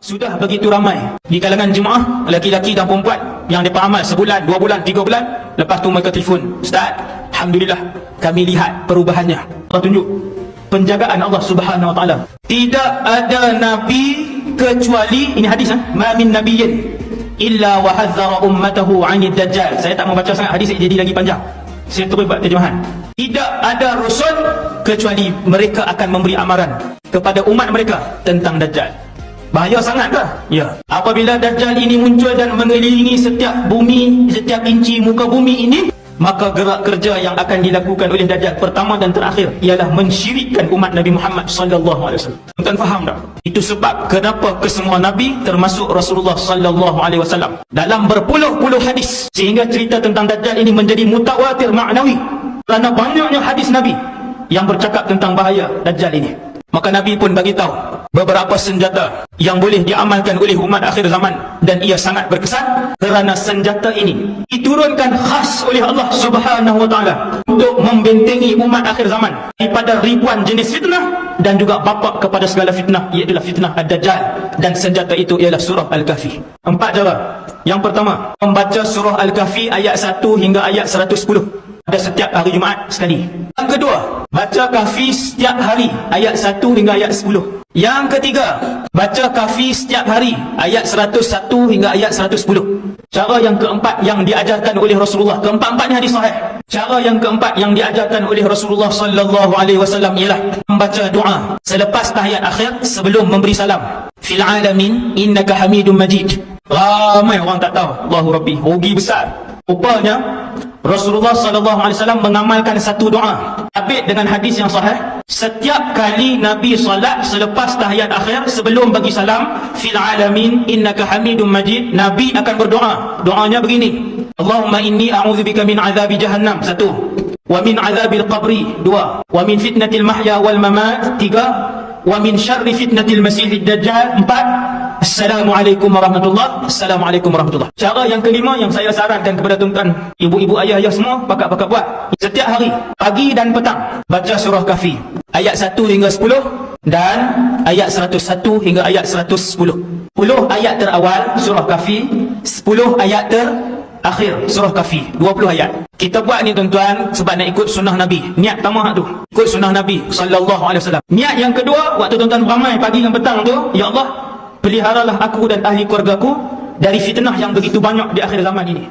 Sudah begitu ramai di kalangan jemaah, laki-laki dan perempuan, yang mereka amal sebulan, 2 bulan, 3 bulan, lepas tu mereka telefon, Ustaz, Alhamdulillah kami lihat perubahannya. Allah tunjuk penjagaan Allah Subhanahu Wa Taala. Tidak ada nabi kecuali, ini hadis, ma min nabiyyin illa wa hadzara ummatahu 'anid dajjal. Saya tak mau baca sangat hadis jadi lagi panjang, saya terus buat terjemahan. Tidak ada rasul kecuali mereka akan memberi amaran kepada umat mereka tentang dajjal. Bahaya sangat ke? Ya. Apabila dajjal ini muncul dan mengelilingi setiap bumi, setiap inci muka bumi ini, maka gerak kerja yang akan dilakukan oleh dajjal pertama dan terakhir ialah mensyirikkan umat Nabi Muhammad sallallahu alaihi wasallam. Tuan faham tak? Itu sebab kenapa kesemua nabi termasuk Rasulullah sallallahu alaihi wasallam dalam berpuluh-puluh hadis, sehingga cerita tentang dajjal ini menjadi mutawatir maknawi kerana banyaknya hadis nabi yang bercakap tentang bahaya dajjal ini. Maka Nabi pun bagi tahu beberapa senjata yang boleh diamalkan oleh umat akhir zaman, dan ia sangat berkesan kerana senjata ini diturunkan khas oleh Allah Subhanahu Wa Taala untuk membentengi umat akhir zaman daripada ribuan jenis fitnah dan juga bapa kepada segala fitnah, iaitu fitnah Ad-Dajjal, dan senjata itu ialah surah Al-Kahfi. 4 cara. Yang pertama, membaca surah Al-Kahfi ayat 1 hingga ayat 110 pada setiap hari Jumaat sekali. Yang kedua, baca Kahfi setiap hari ayat 1 hingga ayat 10. Yang ketiga, baca Kahfi setiap hari ayat 101 hingga ayat 110. Cara yang keempat yang diajarkan oleh Rasulullah, keempat-empatnya hadis sahih. Cara yang keempat yang diajarkan oleh Rasulullah sallallahu alaihi wasallam ialah membaca doa selepas tahiyat akhir sebelum memberi salam. Fil alamin innaka Hamidum Majid. Ramai orang tak tahu. Allahu Rabbi, rugi besar. Rupanya Rasulullah sallallahu alaihi wasallam mengamalkan satu doa sabit dengan hadis yang sahih. Setiap kali Nabi salat selepas tahiyat akhir sebelum bagi salam, fil alamin innaka Hamidum Majid, Nabi akan berdoa. Doanya begini: Allahumma inni a'udzubika min azabi jahannam, 1, wa min azabil qabri, 2, wa min fitnatil mahya wal mamat, 3, wa min syarri fitnatil masihid dajjal, 4, Assalamualaikum warahmatullahi. Assalamualaikum warahmatullahi. Cara yang kelima yang saya sarankan kepada tuan-tuan, ibu-ibu, ayah-ayah semua, pakak-pakak buat setiap hari, pagi dan petang, baca surah Kahfi ayat 1 hingga 10 dan ayat 101 hingga ayat 110. 10 ayat terawal surah Kahfi, 10 ayat terakhir surah Kahfi, 20 ayat. Kita buat ni tuan-tuan sebab nak ikut sunnah Nabi. Niat pertama tu, ikut sunnah Nabi sallallahu alaihi wasallam. Niat yang kedua, waktu tuan-tuan ramai pagi dan petang tu, ya Allah, peliharalah aku dan ahli keluargaku dari fitnah yang begitu banyak di akhir zaman ini.